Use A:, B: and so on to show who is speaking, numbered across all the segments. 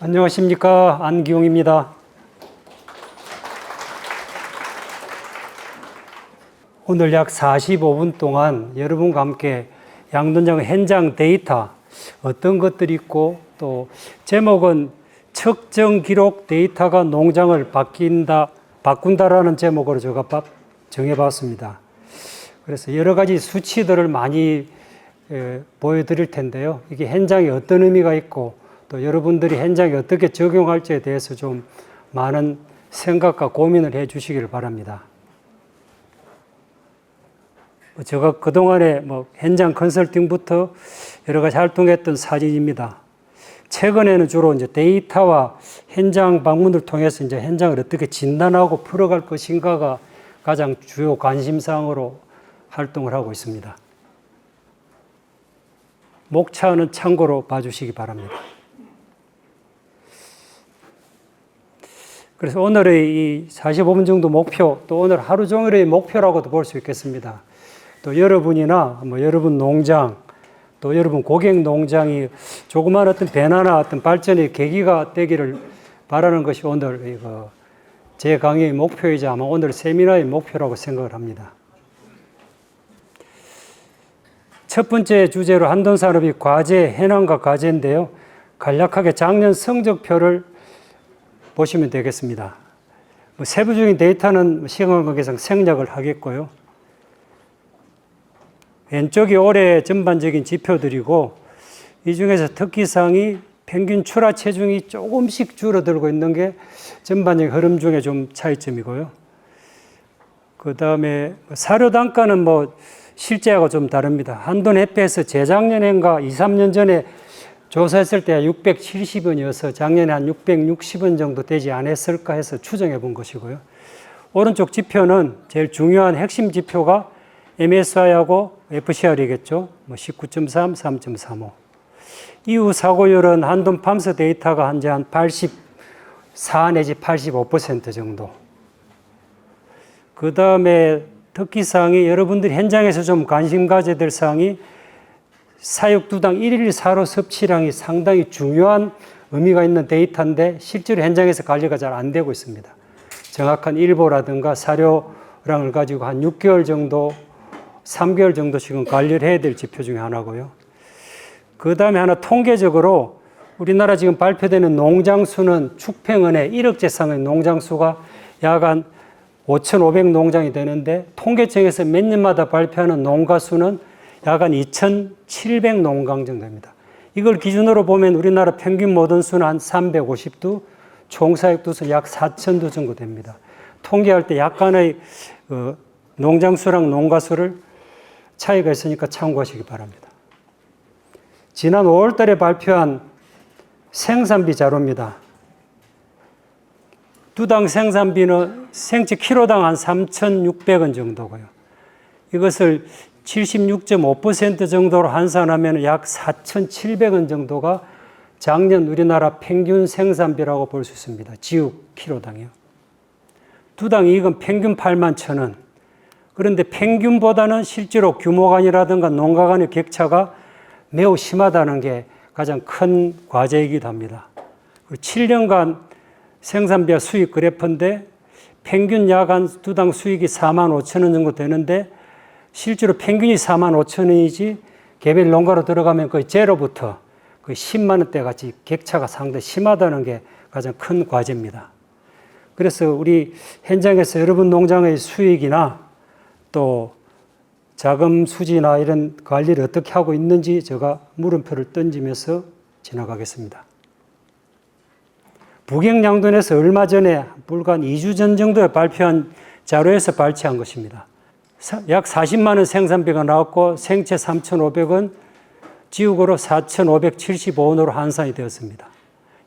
A: 안녕하십니까. 안기용입니다. 오늘 약 45분 동안 여러분과 함께 양돈장 현장 데이터 어떤 것들이 있고 또 제목은 측정 기록 데이터가 농장을 바꾼다라는 제목으로 제가 정해봤습니다. 그래서 여러 가지 수치들을 많이 보여드릴 텐데요. 이게 현장에 어떤 의미가 있고 또 여러분들이 현장에 어떻게 적용할지에 대해서 좀 많은 생각과 고민을 해 주시기를 바랍니다. 제가 그동안에 현장 컨설팅부터 여러 가지 활동했던 사진입니다. 최근에는 주로 이제 데이터와 현장 방문을 통해서 이제 현장을 어떻게 진단하고 풀어갈 것인가가 가장 주요 관심사항으로 활동을 하고 있습니다. 목차는 참고로 봐주시기 바랍니다. 그래서 오늘의 이 45분 정도 목표, 또 오늘 하루 종일의 목표라고도 볼 수 있겠습니다. 또 여러분이나 여러분 농장, 또 여러분 고객 농장이 조그마한 어떤 변화나 어떤 발전의 계기가 되기를 바라는 것이 오늘 제 강의의 목표이자 아마 오늘 세미나의 목표라고 생각을 합니다. 첫 번째 주제로 한돈산업이 과제, 현황과 과제인데요. 간략하게 작년 성적표를 보시면 되겠습니다. 세부적인 데이터는 시간 관계상 생략을 하겠고요. 왼쪽이 올해 전반적인 지표들이고 이 중에서 특기사항이 평균 출하 체중이 조금씩 줄어들고 있는 게 전반적인 흐름 중에 좀 차이점이고요. 그 다음에 사료 단가는 실제하고 좀 다릅니다. 한돈협회에서 재작년인가 2, 3년 전에 조사했을 때 670원이어서 작년에 한 660원 정도 되지 않았을까 해서 추정해 본 것이고요. 오른쪽 지표는 제일 중요한 핵심 지표가 MSI하고 FCR이겠죠. 19.3, 3.35. 이후 사고율은 한돈 팜스 데이터가 현재 한 84 내지 85% 정도. 그 다음에 특기사항이 여러분들이 현장에서 좀 관심 가져야 될 사항이 사육두당 1일 사료 섭취량이 상당히 중요한 의미가 있는 데이터인데 실제로 현장에서 관리가 잘 안 되고 있습니다. 정확한 일보라든가 사료량을 가지고 한 6개월 정도, 3개월 정도씩은 관리를 해야 될 지표 중에 하나고요. 그 다음에 하나 통계적으로 우리나라 지금 발표되는 농장 수는 축평은에 1억 재상의 농장 수가 약 한 5,500 농장이 되는데 통계청에서 몇 년마다 발표하는 농가 수는 약 한 2,700 농강 정도 됩니다. 이걸 기준으로 보면 우리나라 평균 모든 수는 한 350두, 총사육두 수 약 4,000두 정도 됩니다. 통계할 때 약간의 농장 수랑 농가 수를 차이가 있으니까 참고하시기 바랍니다. 지난 5월 달에 발표한 생산비 자료입니다. 두당 생산비는 생채 키로당 한 3,600원 정도고요. 이것을 76.5% 정도로 환산하면 약 4,700원 정도가 작년 우리나라 평균 생산비라고 볼 수 있습니다. 지육 키로당이요. 두당 이익은 평균 81,000원. 그런데 평균보다는 실제로 규모 간이라든가 농가 간의 격차가 매우 심하다는 게 가장 큰 과제이기도 합니다. 7년간 생산비와 수익 그래프인데 평균 야간 두당 수익이 45,000원 정도 되는데 실제로 평균이 45,000원이지 개별 농가로 들어가면 거의 제로부터 거의 10만 원대 같이 격차가 상당히 심하다는 게 가장 큰 과제입니다. 그래서 우리 현장에서 여러분 농장의 수익이나 또 자금 수지나 이런 관리를 어떻게 하고 있는지 제가 물음표를 던지면서 지나가겠습니다. 북경양돈에서 얼마 전에 불과 2주 전 정도에 발표한 자료에서 발췌한 것입니다. 약 40만 원 생산비가 나왔고 생채 3,500원, 지육으로 4,575원으로 환산이 되었습니다.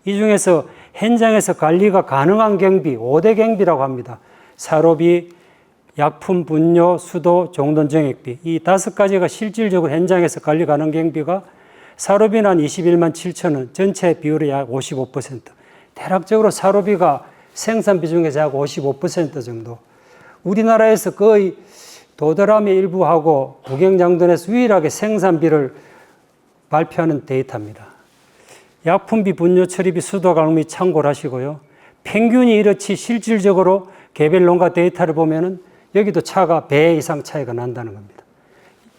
A: 이 중에서 현장에서 관리가 가능한 경비, 5대 경비라고 합니다. 사료비, 약품, 분뇨, 수도, 종돈 정액비. 이 5가지가 실질적으로 현장에서 관리 가능 경비가 사료비는 한 21만 7천 원, 전체 비율의 약 55%. 대략적으로 사료비가 생산비 중에서 약 55% 정도. 우리나라에서 거의 도드라미 일부하고 북경양돈에서 유일하게 생산비를 발표하는 데이터입니다. 약품비, 분뇨 처리비, 수도 강미 참고를 하시고요. 평균이 이렇지 실질적으로 개별 농가 데이터를 보면은 여기도 차가 배 이상 차이가 난다는 겁니다.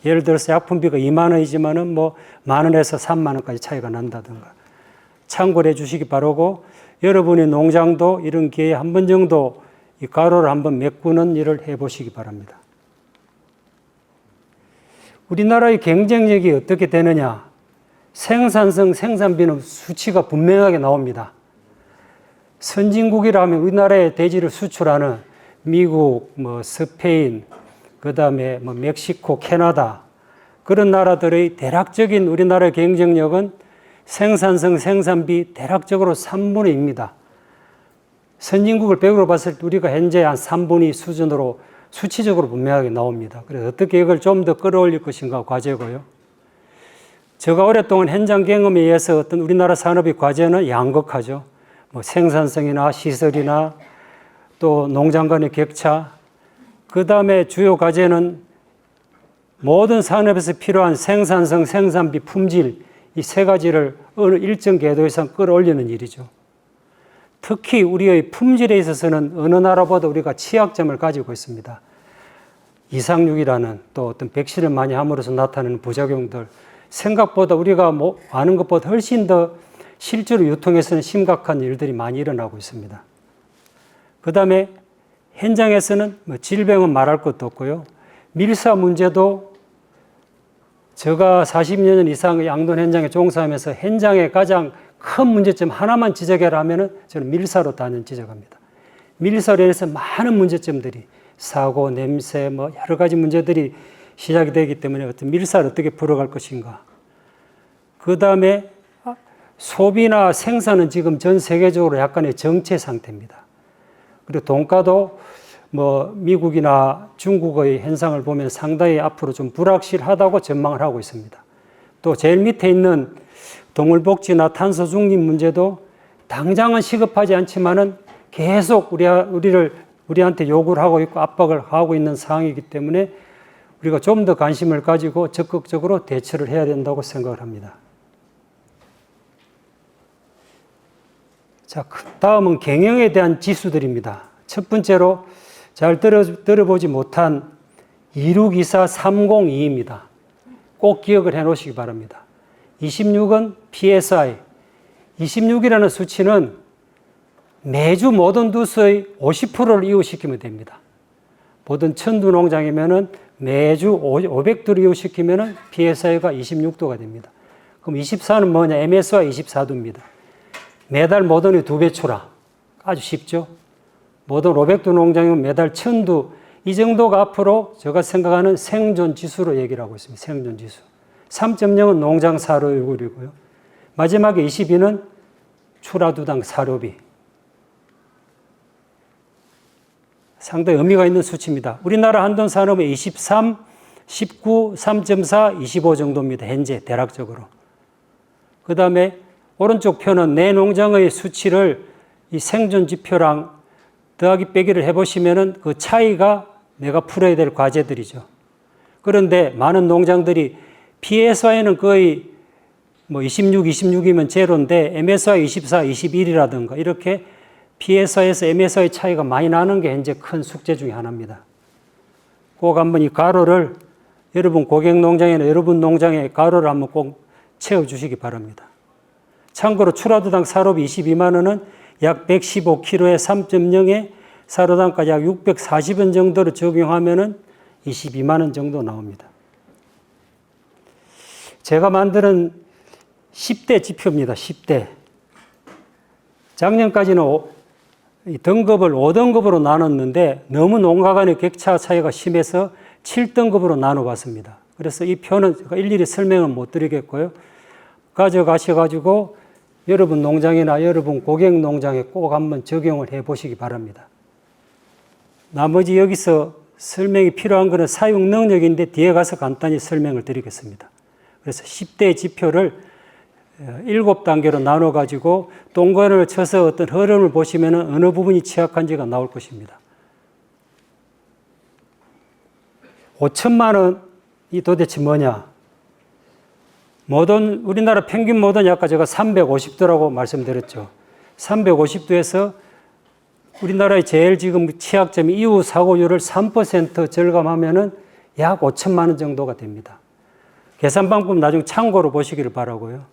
A: 예를 들어서 약품비가 2만 원이지만은 뭐 만 원에서 3만 원까지 차이가 난다든가 참고를 해 주시기 바라고, 여러분의 농장도 이런 기회에 한 번 정도 이 가로를 한번 메꾸는 일을 해 보시기 바랍니다. 우리나라의 경쟁력이 어떻게 되느냐? 생산성, 생산비는 수치가 분명하게 나옵니다. 선진국이라면 우리나라의 돼지를 수출하는 미국, 스페인, 그 다음에 멕시코, 캐나다, 그런 나라들의 대략적인 우리나라의 경쟁력은 생산성, 생산비 대략적으로 3분의 2입니다. 선진국을 100으로 봤을 때 우리가 현재 한 3분의 2 수준으로 수치적으로 분명하게 나옵니다. 그래서 어떻게 이걸 좀 더 끌어올릴 것인가 과제고요. 제가 오랫동안 현장 경험에 의해서 어떤 우리나라 산업의 과제는 양극화죠. 생산성이나 시설이나 또 농장 간의 격차, 그 다음에 주요 과제는 모든 산업에서 필요한 생산성, 생산비, 품질, 이 세 가지를 어느 일정 궤도 이상 끌어올리는 일이죠. 특히 우리의 품질에 있어서는 어느 나라보다 우리가 취약점을 가지고 있습니다. 이상육이라는 또 어떤 백신을 많이 함으로써 나타나는 부작용들, 생각보다 우리가 아는 것보다 훨씬 더 실제로 유통에서는 심각한 일들이 많이 일어나고 있습니다. 그 다음에 현장에서는 질병은 말할 것도 없고요. 밀사 문제도 제가 40여 년 이상 양돈 현장에 종사하면서 현장의 가장 큰 문제점 하나만 지적해라 하면은 저는 밀사로 단연 지적합니다. 밀사로 인해서 많은 문제점들이 사고, 냄새, 여러 가지 문제들이 시작이 되기 때문에 어떤 밀사를 어떻게 풀어갈 것인가. 그 다음에 소비나 생산은 지금 전 세계적으로 약간의 정체 상태입니다. 그리고 돈가도 미국이나 중국의 현상을 보면 상당히 앞으로 좀 불확실하다고 전망을 하고 있습니다. 또 제일 밑에 있는 동물복지나 탄소 중립 문제도 당장은 시급하지 않지만은 계속 우리한테 요구를 하고 있고 압박을 하고 있는 상황이기 때문에 우리가 좀 더 관심을 가지고 적극적으로 대처를 해야 된다고 생각을 합니다. 자, 다음은 경영에 대한 지수들입니다. 첫 번째로 잘 들어보지 못한 2624-302입니다. 꼭 기억을 해 놓으시기 바랍니다. 26은 PSI. 26이라는 수치는 매주 모든 두수의 50%를 이웃시키면 됩니다. 모든 1000두 농장이면은 매주 500두를 이웃시키면은 PSI가 26도가 됩니다. 그럼 24는 뭐냐? MS와 24도입니다. 매달 모던의 2배 초라. 아주 쉽죠? 모든 500두 농장이면 매달 1000두. 이 정도가 앞으로 제가 생각하는 생존 지수로 얘기를 하고 있습니다. 생존 지수. 3.0은 농장 사료율이고요. 마지막에 22는 추라두당 사료비. 상당히 의미가 있는 수치입니다. 우리나라 한돈 산업의 23, 19, 3.4, 25 정도입니다. 현재 대략적으로. 그 다음에 오른쪽 표는 내 농장의 수치를 이 생존 지표랑 더하기 빼기를 해보시면은 그 차이가 내가 풀어야 될 과제들이죠. 그런데 많은 농장들이 PSI는 거의 26이면 제로인데 MSI 24, 21이라든가 이렇게 PSI에서 MSI 차이가 많이 나는 게 현재 큰 숙제 중에 하나입니다. 꼭 한번 이 가로를 여러분 고객 농장이나 여러분 농장의 가로를 한번 꼭 채워주시기 바랍니다. 참고로 추라두당 사료비 22만 원은 약 115kg에 3.0에 사료당까지 약 640원 정도로 적용하면은 22만 원 정도 나옵니다. 제가 만드는 10대 지표입니다. 10대. 작년까지는 등급을 5등급으로 나눴는데 너무 농가 간의 격차 차이가 심해서 7등급으로 나눠봤습니다. 그래서 이 표는 제가 일일이 설명을 못 드리겠고요. 가져가셔가지고 여러분 농장이나 여러분 고객 농장에 꼭 한번 적용을 해 보시기 바랍니다. 나머지 여기서 설명이 필요한 것은 사용 능력인데 뒤에 가서 간단히 설명을 드리겠습니다. 그래서 10대 지표를 7단계로 나눠가지고 동그라미를 쳐서 어떤 흐름을 보시면 어느 부분이 취약한지가 나올 것입니다. 5천만 원이 도대체 뭐냐? 모던, 우리나라 평균 모던이 아까 제가 350도라고 말씀드렸죠. 350도에서 우리나라의 제일 지금 취약점이 이후 사고율을 3% 절감하면은 약 5천만 원 정도가 됩니다. 계산 방법 나중에 참고로 보시기를 바라고요.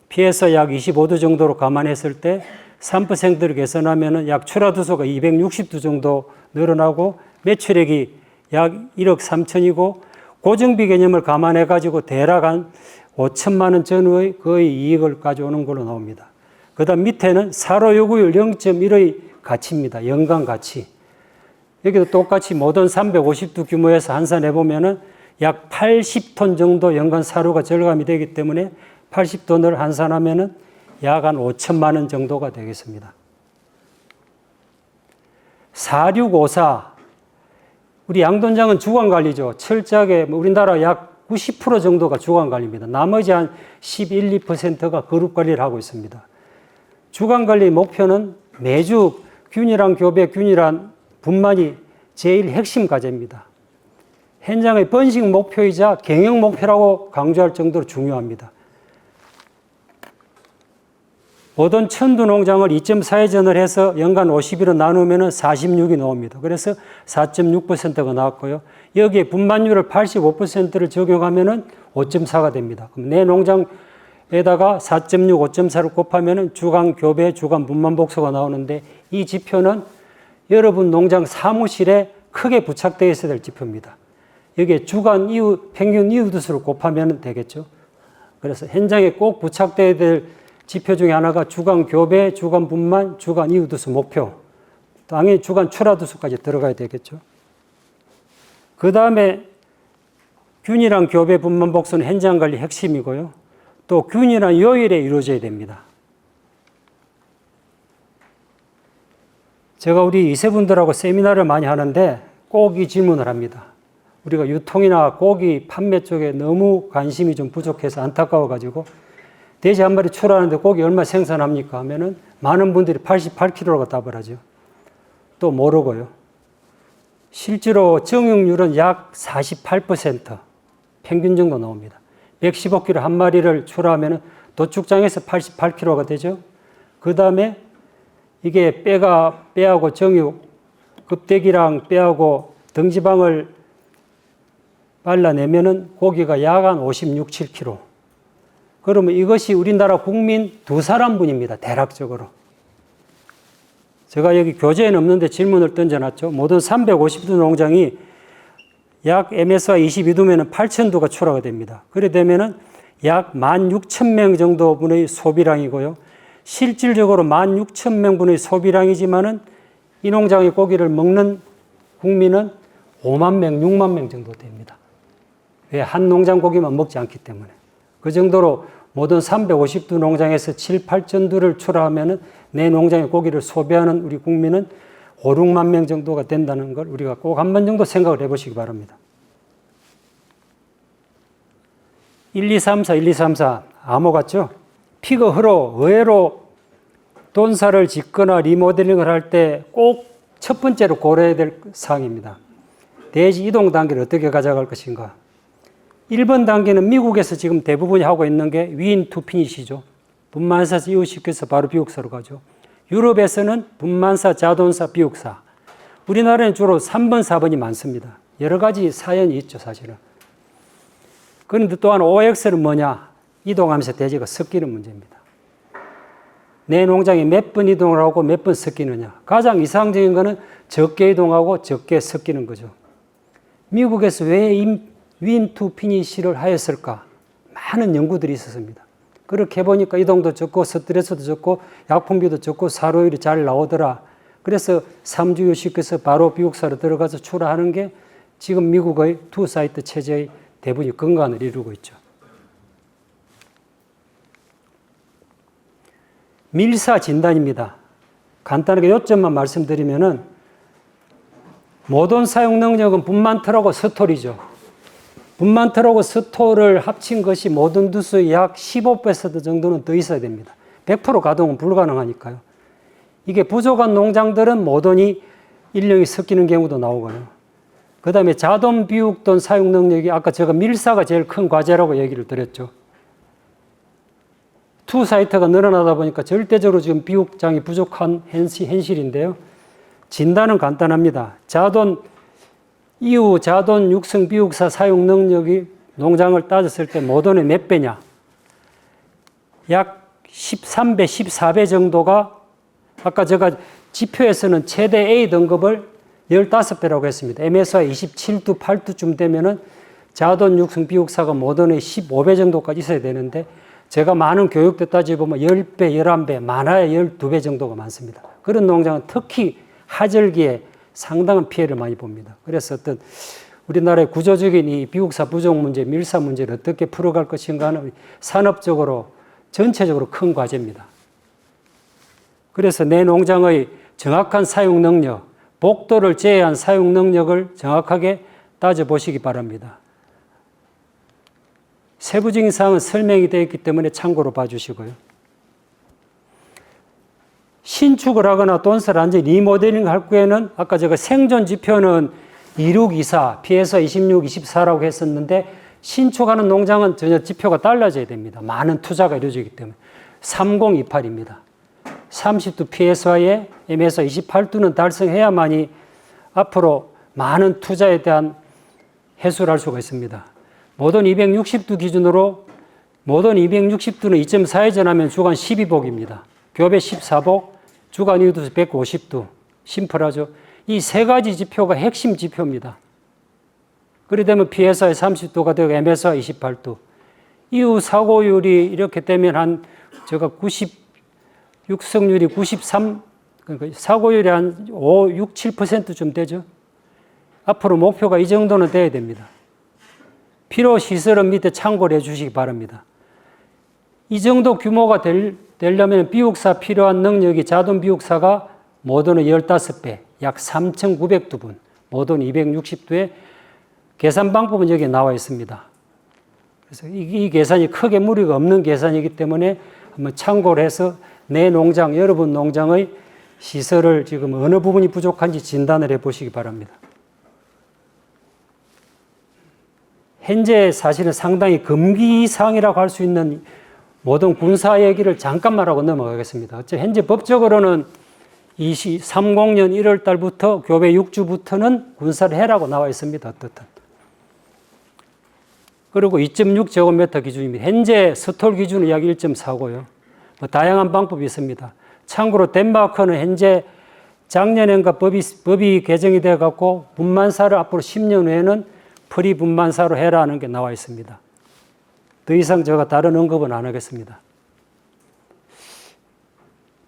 A: 피해서 약 25도 정도로 감안했을 때 3%를 계산하면은 약 출하두수가 260도 정도 늘어나고 매출액이 약 1억 3천이고 고정비 개념을 감안해 가지고 대략 한 5천만 원 전후의 거의 이익을 가져오는 걸로 나옵니다. 그 다음 밑에는 사로 요구율 0.1의 가치입니다. 연간 가치. 여기도 똑같이 모던 350도 규모에서 환산해 보면은 약 80톤 정도 연간 사료가 절감이 되기 때문에 80톤을 환산하면은 약 한 5천만 원 정도가 되겠습니다. 4654. 우리 양돈장은 주간관리죠. 철저하게 우리나라 약 90% 정도가 주간관리입니다. 나머지 한 11, 2%가 그룹관리를 하고 있습니다. 주간관리 목표는 매주 균일한 교배, 균일한 분만이 제일 핵심 과제입니다. 현장의 번식 목표이자 경영 목표라고 강조할 정도로 중요합니다. 모든 천두 농장을 2.4회전을 해서 연간 50일로 나누면 46이 나옵니다. 그래서 4.6%가 나왔고요. 여기에 분만율을 85%를 적용하면 5.4가 됩니다. 그럼 내 농장에다가 4.6, 5.4를 곱하면 주간 교배, 주간 분만 복소가 나오는데 이 지표는 여러분 농장 사무실에 크게 부착되어 있어야 될 지표입니다. 여기에 주간 이후, 평균 이후두수를 곱하면 되겠죠. 그래서 현장에 꼭 부착되어야 될 지표 중에 하나가 주간 교배, 주간 분만, 주간 이후두수 목표. 당연히 주간 출하두수까지 들어가야 되겠죠. 그 다음에 균일한 교배, 분만, 복수는 현장관리 핵심이고요. 또 균일한 요일에 이루어져야 됩니다. 제가 우리 이세분들하고 세미나를 많이 하는데 꼭 이 질문을 합니다. 우리가 유통이나 고기 판매 쪽에 너무 관심이 좀 부족해서 안타까워가지고 돼지 한 마리 출하하는데 고기 얼마 생산합니까? 하면은 많은 분들이 88kg라고 답을 하죠. 또 모르고요. 실제로 정육률은 약 48% 평균 정도 나옵니다. 115kg 한 마리를 출하하면은 도축장에서 88kg가 되죠. 그 다음에 이게 뼈하고 정육, 급대기랑 뼈하고 등지방을 발라내면은 고기가 약 한 56, 7kg. 그러면 이것이 우리나라 국민 2사람분입니다. 대략적으로. 제가 여기 교재에는 없는데 질문을 던져놨죠. 모든 350도 농장이 약 MSY 22도면 8,000도가 출하가 됩니다. 그래 되면은 약 16,000명 정도 분의 소비량이고요. 실질적으로 16,000명 분의 소비량이지만은 이 농장의 고기를 먹는 국민은 5만 명, 6만 명 정도 됩니다. 왜? 한 농장 고기만 먹지 않기 때문에. 그 정도로 모든 350도 농장에서 7, 8,000도를 출하하면은 내 농장의 고기를 소비하는 우리 국민은 5, 6만 명 정도가 된다는 걸 우리가 꼭 한 번 정도 생각을 해보시기 바랍니다. 1, 2, 3, 4, 1, 2, 3, 4 암호 같죠? 피그 흐로 의외로 돈사를 짓거나 리모델링을 할 때 꼭 첫 번째로 고려해야 될 사항입니다. 돼지 이동 단계를 어떻게 가져갈 것인가. 1번 단계는 미국에서 지금 대부분이 하고 있는 게 위인 투 피니시죠. 분만사에서 이웃시켜서 바로 비육사로 가죠. 유럽에서는 분만사, 자돈사, 비육사. 우리나라는 주로 3번, 4번이 많습니다. 여러 가지 사연이 있죠, 사실은. 그런데 또한 OX는 뭐냐? 이동하면서 돼지가 섞이는 문제입니다. 내 농장에 몇 번 이동을 하고 몇 번 섞이느냐. 가장 이상적인 거는 적게 이동하고 적게 섞이는 거죠. 미국에서 왜 윈 투 피니시를 하였을까? 많은 연구들이 있었습니다. 그렇게 해보니까 이동도 적고 스트레스도 적고 약품비도 적고 사료율이 잘 나오더라. 그래서 3주 휴식해서 바로 비육사로 들어가서 출하하는 게 지금 미국의 투 사이트 체제의 대부분이 근간을 이루고 있죠. 밀사 진단입니다. 간단하게 요점만 말씀드리면은 모든 사용 능력은 분만틀하고 스톨이죠. 분만틀하고 스톨을 합친 것이 모든 두수의 약 15% 정도는 더 있어야 됩니다. 100% 가동은 불가능하니까요. 이게 부족한 농장들은 모던이 일령이 섞이는 경우도 나오고요. 그 다음에 자돈 비육돈 사용 능력이 아까 제가 밀사가 제일 큰 과제라고 얘기를 드렸죠. 투 사이트가 늘어나다 보니까 절대적으로 지금 비육장이 부족한 현실인데요. 진단은 간단합니다. 이후 자돈 육성 비육사 사용 능력이 농장을 따졌을 때 모돈의 몇 배냐? 약 13배, 14배 정도가 아까 제가 지표에서는 최대 A 등급을 15배라고 했습니다. MSI 27두, 8두쯤 되면은 자돈 육성 비육사가 모돈의 15배 정도까지 있어야 되는데 제가 많은 교육 때 따져보면 10배, 11배, 많아야 12배 정도가 많습니다. 그런 농장은 특히 하절기에 상당한 피해를 많이 봅니다. 그래서 어떤 우리나라의 구조적인 이 비육사 부족 문제, 밀사 문제를 어떻게 풀어갈 것인가는 산업적으로 전체적으로 큰 과제입니다. 그래서 내 농장의 정확한 사용 능력, 복도를 제외한 사용 능력을 정확하게 따져보시기 바랍니다. 세부적인 사항은 설명이 되어 있기 때문에 참고로 봐주시고요. 신축을 하거나 돈을 완전히 리모델링 할 경우에는 아까 제가 생존 지표는 2624, 피해서 26, 24라고 했었는데 신축하는 농장은 전혀 지표가 달라져야 됩니다. 많은 투자가 이루어지기 때문에. 3028입니다. 30두 PSI에 MSI 28두는 달성해야만이 앞으로 많은 투자에 대한 해소를 할 수가 있습니다. 모돈 260두 기준으로 모돈 260두는 2.4에 전하면 주간 12복입니다. 교배 14복, 주간 이유도 150두. 심플하죠. 이 세 가지 지표가 핵심 지표입니다. 그래 되면 PSI 30두가 되고 MSI 28두. 이후 사고율이 이렇게 되면 제가 육성률이 93, 그러니까 사고율이 한 5, 6, 7%쯤 되죠. 앞으로 목표가 이 정도는 돼야 됩니다. 필요 시설은 밑에 참고를 해 주시기 바랍니다. 이 정도 규모가 되려면 비육사 필요한 능력이 자돈 비육사가 모돈의 15배, 약 3,900두분, 모돈 260두에 계산 방법은 여기에 나와 있습니다. 그래서 이 계산이 크게 무리가 없는 계산이기 때문에 한번 참고를 해서 내 농장, 여러분 농장의 시설을 지금 어느 부분이 부족한지 진단을 해 보시기 바랍니다. 현재 사실은 상당히 금기사항이라고 할 수 있는 모든 군사 얘기를 잠깐만 하고 넘어가겠습니다. 현재 법적으로는 30년 1월 달부터 교배 6주부터는 군사를 해라고 나와 있습니다. 어떻든. 그리고 2.6제곱미터 기준입니다. 현재 스톨 기준은 약 1.4고요. 다양한 방법이 있습니다. 참고로 덴마크는 현재 작년엔가 법이 개정이 되어 갖고 분만사를 앞으로 10년 후에는 프리 분만사로 해라는 게 나와 있습니다. 더 이상 제가 다른 언급은 안 하겠습니다.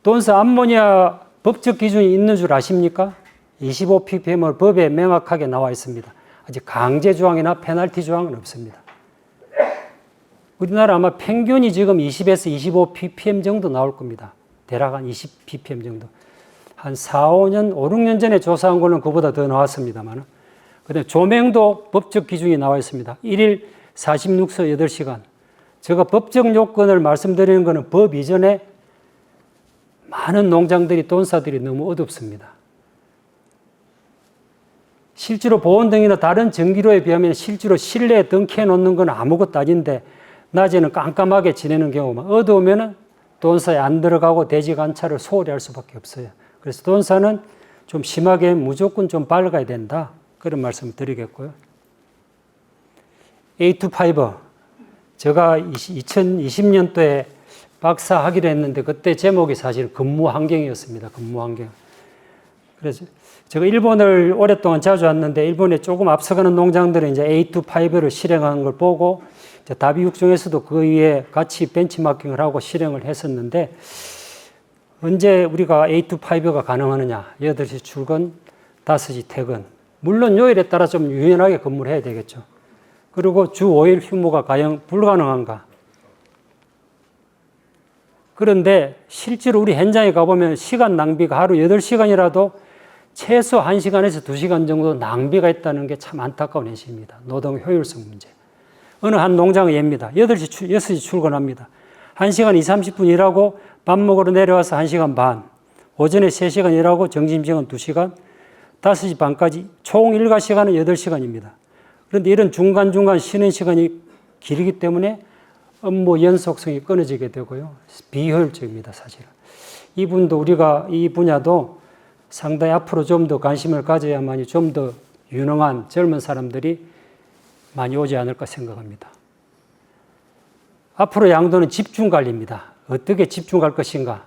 A: 돈스 암모니아 법적 기준이 있는 줄 아십니까? 25ppm을 법에 명확하게 나와 있습니다. 아직 강제 조항이나 페널티 조항은 없습니다. 우리나라 아마 평균이 지금 20에서 25ppm 정도 나올 겁니다. 대략 한 20ppm 정도. 한 4, 5년, 5, 6년 전에 조사한 거는 그보다 더 나왔습니다만. 그다음에 조명도 법적 기준이 나와 있습니다. 1일 46서 8시간. 제가 법적 요건을 말씀드리는 것은 법 이전에 많은 농장들이, 돈사들이 너무 어둡습니다. 실제로 보온등이나 다른 전기료에 비하면 실제로 실내에 등켜 놓는 건 아무것도 아닌데 낮에는 깜깜하게 지내는 경우만, 어두우면 돈사에 안 들어가고 대지 관찰을 소홀히 할 수밖에 없어요. 그래서 돈사는 좀 심하게 무조건 좀 밝아야 된다. 그런 말씀을 드리겠고요. A2파이버. 제가 2020년도에 박사 하기로 했는데 그때 제목이 사실 근무 환경이었습니다. 근무 환경. 그래서 제가 일본을 오랫동안 자주 왔는데 일본에 조금 앞서가는 농장들은 이제 A2파이버를 실행하는 걸 보고 다비육 중에서도 그 위에 같이 벤치마킹을 하고 실행을 했었는데 언제 우리가 A2파이버가 가능하느냐. 8시 출근, 5시 퇴근. 물론 요일에 따라 좀 유연하게 근무를 해야 되겠죠. 그리고 주 5일 휴무가 과연 불가능한가? 그런데 실제로 우리 현장에 가보면 시간 낭비가 하루 8시간이라도 최소 1시간에서 2시간 정도 낭비가 있다는 게 참 안타까운 현실입니다. 노동 효율성 문제. 어느 한 농장의 예입니다. 6시 출근합니다. 1시간 20, 30분 일하고 밥 먹으러 내려와서 1시간 반. 오전에 3시간 일하고 점심시간 2시간. 5시 반까지 총 일과 시간은 8시간입니다. 그런데 이런 중간중간 쉬는 시간이 길기 때문에 업무 연속성이 끊어지게 되고요. 비효율적입니다, 사실은. 이분도 우리가 이 분야도 상당히 앞으로 좀 더 관심을 가져야만이 좀 더 유능한 젊은 사람들이 많이 오지 않을까 생각합니다. 앞으로 양도는 집중관리입니다. 어떻게 집중할 것인가?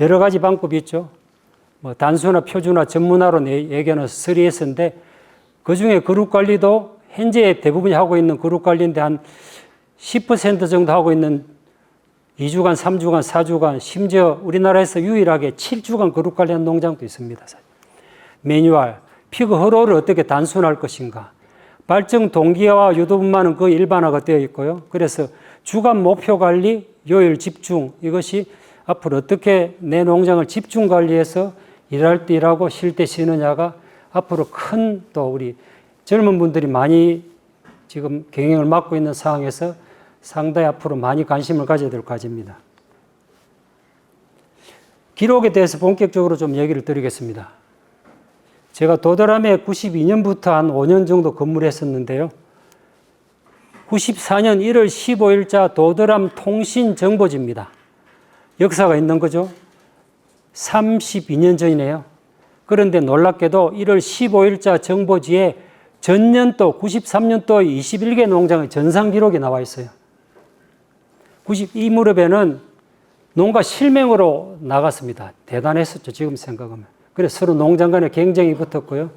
A: 여러 가지 방법이 있죠. 뭐 단수나 표준화, 전문화로 얘기하는 3S인데 그 중에 그룹관리도 현재 대부분이 하고 있는 그룹관리인데 한 10% 정도 하고 있는 2주간, 3주간, 4주간, 심지어 우리나라에서 유일하게 7주간 그룹관리한 농장도 있습니다. 매뉴얼, 피그 허로를 어떻게 단순화할 것인가. 발정 동기화와 유도분만은 거의 일반화가 되어 있고요. 그래서 주간 목표 관리, 요일 집중, 이것이 앞으로 어떻게 내 농장을 집중 관리해서 일할 때 일하고 쉴 때 쉬느냐가 앞으로 큰 또 우리 젊은 분들이 많이 지금 경영을 맡고 있는 상황에서 상당히 앞으로 많이 관심을 가져야 될 과제입니다. 기록에 대해서 본격적으로 좀 얘기를 드리겠습니다. 제가 도드람에 92년부터 한 5년 정도 근무를 했었는데요. 94년 1월 15일자 도드람 통신정보지입니다. 역사가 있는 거죠. 32년 전이네요. 그런데 놀랍게도 1월 15일자 정보지에 전년도 93년도의 21개 농장의 전산 기록이 나와 있어요. 이 무렵에는 농가 실명으로 나갔습니다. 대단했었죠, 지금 생각하면. 그래서 서로 농장 간의 경쟁이 붙었고요.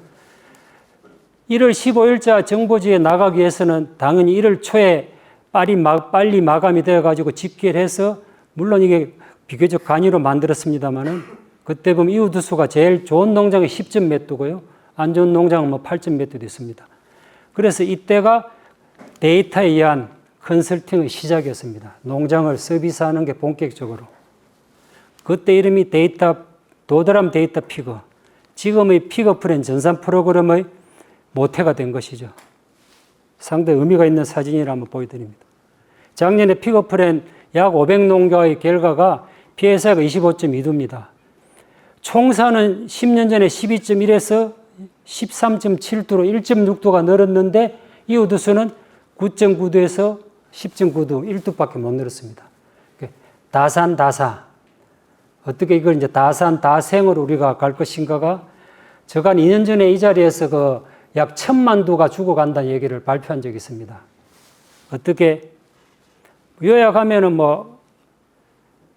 A: 1월 15일자 정보지에 나가기 위해서는 당연히 1월 초에 빨리 마감이 되어가지고 집계해서 물론 이게 비교적 간이로 만들었습니다만은 그때 보면 이우두수가 제일 좋은 농장에 10점 몇 두고요. 안 좋은 농장은 뭐 8점 몇 두도 있습니다. 그래서 이때가 데이터에 의한 컨설팅의 시작이었습니다. 농장을 서비스하는 게 본격적으로. 그때 이름이 도드람 데이터 피거. 지금의 피거 프렌 전산 프로그램의 모태가 된 것이죠. 상당히 의미가 있는 사진이라 한번 보여드립니다. 작년에 피거 프렌 약 500농가의 결과가 PSI가 25.2도입니다. 총사는 10년 전에 12.1에서 13.7도로 1.6도가 늘었는데 이우두수는 9.9도에서 10.9도, 1도밖에 못 늘었습니다. 다산다사. 어떻게 이걸 이제 다산다생으로 우리가 갈 것인가가 제가 한 2년 전에 이 자리에서 약 1,000만 두가 죽어간다는 얘기를 발표한 적이 있습니다. 어떻게 요약하면은 뭐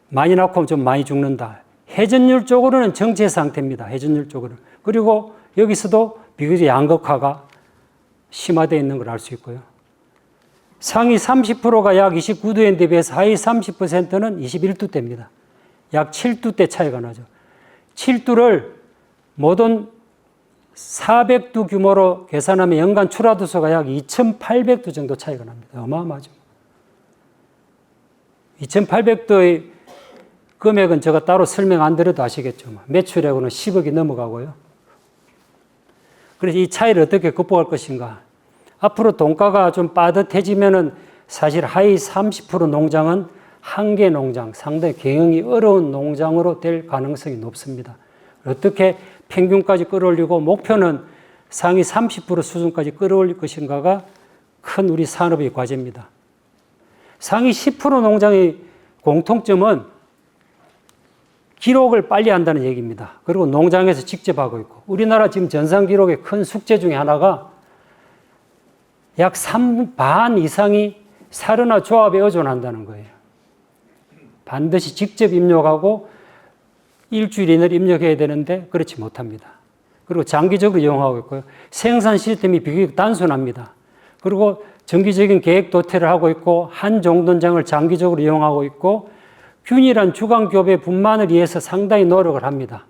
A: 많이 낳고 좀 많이 죽는다. 회전율 쪽으로는 정체 상태입니다. 회전율 쪽으로. 그리고 여기서도 비교적 양극화가 심화되어 있는 걸 알 수 있고요. 상위 30%가 약 29도에 비해서 하위 30%는 21도대입니다. 약 7도대 차이가 나죠. 7도를 모든 400도 규모로 계산하면 연간 출하도수가 약 2,800도 정도 차이가 납니다. 어마어마하죠. 2,800도의 금액은 제가 따로 설명 안 드려도 아시겠죠. 매출액으로는 10억이 넘어가고요. 그래서 이 차이를 어떻게 극복할 것인가. 앞으로 동가가 좀 빠듯해지면은 사실 하위 30% 농장은 한계 농장, 상당히 경영이 어려운 농장으로 될 가능성이 높습니다. 어떻게 평균까지 끌어올리고 목표는 상위 30% 수준까지 끌어올릴 것인가가 큰 우리 산업의 과제입니다. 상위 10% 농장의 공통점은 기록을 빨리 한다는 얘기입니다. 그리고 농장에서 직접 하고 있고 우리나라 지금 전산 기록의 큰 숙제 중에 하나가 약 반 이상이 사료나 조합에 의존한다는 거예요. 반드시 직접 입력하고 일주일 이내로 입력해야 되는데 그렇지 못합니다. 그리고 장기적으로 이용하고 있고요. 생산 시스템이 비교적 단순합니다. 그리고 정기적인 계획 도태를 하고 있고 한 종돈장을 장기적으로 이용하고 있고 균일한 주간 교배 분만을 위해서 상당히 노력을 합니다.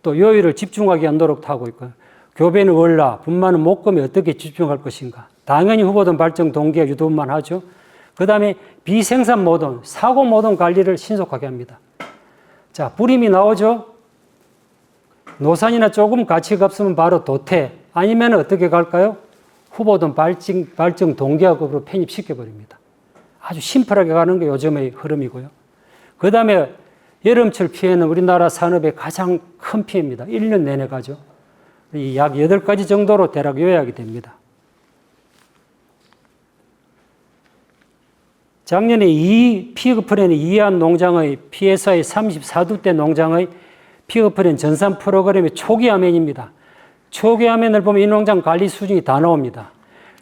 A: 또 요일을 집중하기 위한 노력도 하고 있고요. 교배는 월라, 분만은 목금에 어떻게 집중할 것인가. 당연히 후보든 발정 동기와 유도분만 하죠. 그 다음에 비생산 모든, 사고 모든 관리를 신속하게 합니다. 자, 불임이 나오죠. 노산이나 조금 가치가 없으면 바로 도태, 아니면 어떻게 갈까요? 후보든 발정 동기화급으로 편입시켜버립니다. 아주 심플하게 가는 게 요즘의 흐름이고요. 그 다음에 여름철 피해는 우리나라 산업의 가장 큰 피해입니다. 1년 내내 가죠. 약 8가지 정도로 대략 요약이 됩니다. 작년에 피그프렌 이한 농장의 PSI 34두대 농장의 피그프렌 전산 프로그램의 초기 화면입니다. 초기 화면을 보면 이 농장 관리 수준이 다 나옵니다.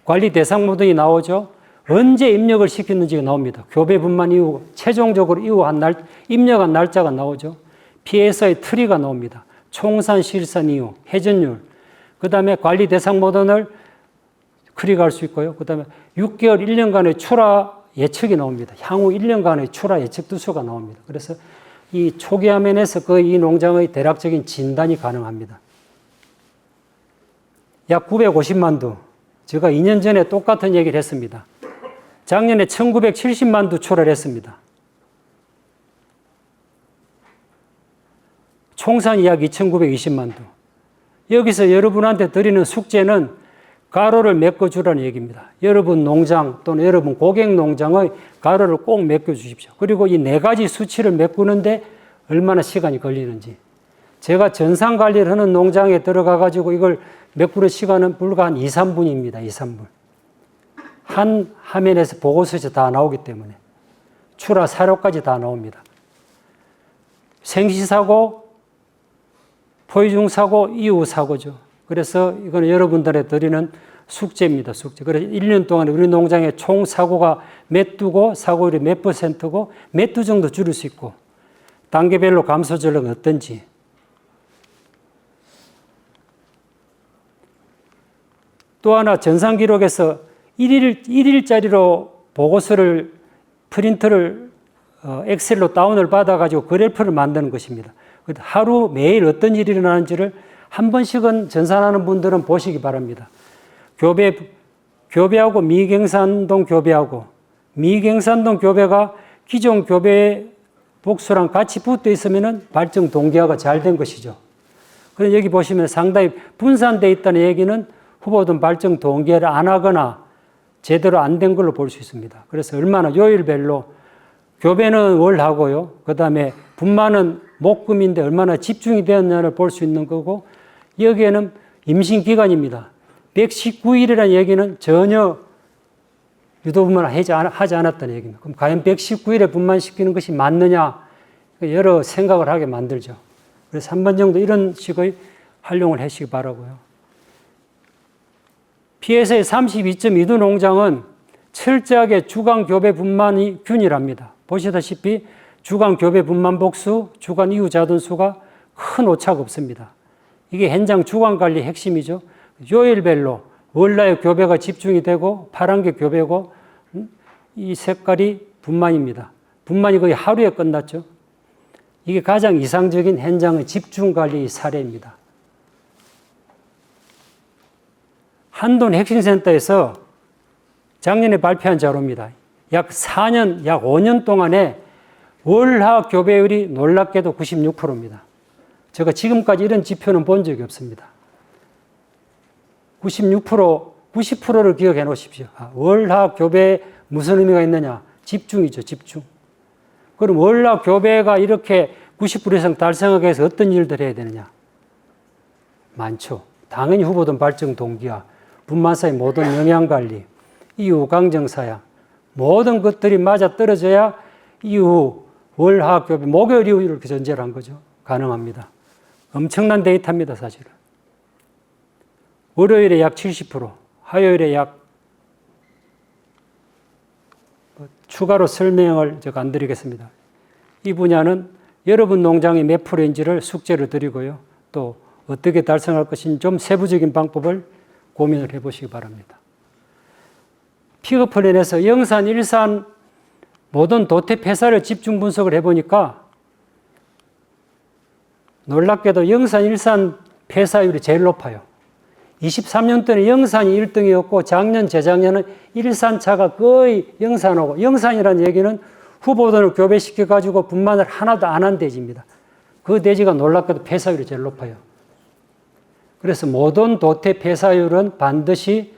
A: 관리 대상 모델이 나오죠. 언제 입력을 시켰는지가 나옵니다. 교배 분만 이후 최종적으로 입력한 날짜가 나오죠. PSI 트리가 나옵니다. 총산, 실산 이후, 회전율, 그 다음에 관리 대상 모델을 클릭할 수 있고요. 그 다음에 6개월, 1년간의 출하 예측이 나옵니다. 향후 1년간의 출하 예측 두수가 나옵니다. 그래서 이 초기 화면에서 이 농장의 대략적인 진단이 가능합니다. 약 950만 두. 제가 2년 전에 똑같은 얘기를 했습니다. 작년에 1970만 두 출하를 했습니다. 총산이 약 2920만 두. 여기서 여러분한테 드리는 숙제는 가로를 메꿔주라는 얘기입니다. 여러분 농장 또는 여러분 고객 농장의 가로를 꼭 메꿔주십시오. 그리고 이 4가지 수치를 메꾸는데 얼마나 시간이 걸리는지. 제가 전산관리를 하는 농장에 들어가가지고 이걸 메꾸는 시간은 불과 한 2, 3분입니다. 2, 3분. 한 화면에서 보고서에서 다 나오기 때문에. 출하 사료까지 다 나옵니다. 생시사고, 포유중사고, 이후사고죠. 그래서 이거는 여러분들에 드리는 숙제입니다. 숙제. 그래서 1년 동안 우리 농장의 총 사고가 몇 두고 사고율이 몇 %고 몇 두 정도 줄일 수 있고 단계별로 감소 전략은 어떤지. 또 하나 전산 기록에서 1일짜리로 보고서를 프린트를 엑셀로 다운을 받아가지고 그래프를 만드는 것입니다. 하루 매일 어떤 일이 일어나는지를 한 번씩은 전산하는 분들은 보시기 바랍니다. 교배하고 미경산동 교배하고 미경산동 교배가 기존 교배 복수랑 같이 붙어 있으면 발정 동기화가 잘 된 것이죠. 그래서 여기 보시면 상당히 분산되어 있다는 얘기는 후보든 발정 동기화를 안 하거나 제대로 안 된 걸로 볼 수 있습니다. 그래서 얼마나 요일별로 교배는 월 하고요. 그 다음에 분만은 목금인데 얼마나 집중이 되었냐를 볼 수 있는 거고 여기에는 임신 기간입니다. 119일이라는 얘기는 전혀 유도분만을 하지 않았다는 얘기입니다. 그럼 과연 119일에 분만시키는 것이 맞느냐 여러 생각을 하게 만들죠. 그래서 한 번 정도 이런 식의 활용을 하시기 바라고요. PSI 32.2두 농장은 철저하게 주간 교배 분만이 균일합니다. 보시다시피 주간 교배 분만 복수, 주간 이후 자돈수가 큰 오차가 없습니다. 이게 현장 주간 관리 핵심이죠. 요일별로 월날 교배가 집중이 되고 파란 게 교배고 이 색깔이 분만입니다. 분만이 거의 하루에 끝났죠. 이게 가장 이상적인 현장의 집중 관리 사례입니다. 한돈 핵심센터에서 작년에 발표한 자료입니다. 약 4년, 약 5년 동안에 월화 교배율이 놀랍게도 96%입니다. 제가 지금까지 이런 지표는 본 적이 없습니다. 96%, 90%를 기억해 놓으십시오. 월화 교배에 무슨 의미가 있느냐? 집중이죠, 집중. 그럼 월화 교배가 이렇게 90% 이상 달성하기 위해서 어떤 일들을 해야 되느냐? 많죠. 당연히 후보든 발정 동기화, 분만사의 모든 영양관리, 이후 강정사약, 모든 것들이 맞아 떨어져야 이후 월화 교배, 목요일 이후 이렇게 전제를 한 거죠. 가능합니다. 엄청난 데이터입니다, 사실은. 월요일에 약 70%, 화요일에 약 추가로 설명을 제가 안 드리겠습니다. 이 분야는 여러분 농장이 몇 프로인지를 숙제를 드리고요. 또 어떻게 달성할 것인지 좀 세부적인 방법을 고민을 해보시기 바랍니다. 픽업플랜에서 영산, 일산 모든 도태 폐사를 집중 분석을 해보니까 놀랍게도 영산, 일산 폐사율이 제일 높아요. 23년 때는 영산이 1등이었고 작년, 재작년은 일산차가 거의 영산하고 영산이라는 얘기는 후보들을 교배시켜가지고 분만을 하나도 안 한 대지입니다. 그 대지가 놀랍게도 폐사율이 제일 높아요. 그래서 모든 도태 폐사율은 반드시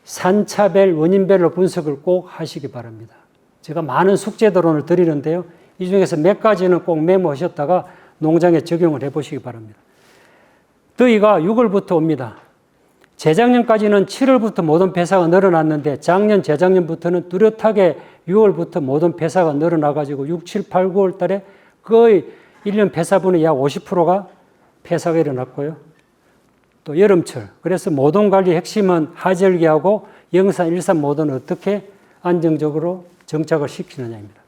A: 산차별, 원인별로 분석을 꼭 하시기 바랍니다. 제가 많은 숙제도론을 드리는데요. 이 중에서 몇 가지는 꼭 메모하셨다가 농장에 적용을 해보시기 바랍니다. 더위가 6월부터 옵니다. 재작년까지는 7월부터 모든 폐사가 늘어났는데 작년, 재작년부터는 뚜렷하게 6월부터 모든 폐사가 늘어나가지고 6, 7, 8, 9월 달에 거의 1년 폐사분의 약 50%가 폐사가 일어났고요. 또 여름철. 그래서 모든 관리 핵심은 하절기하고 영산, 일산 모든을 어떻게 안정적으로 정착을 시키느냐입니다.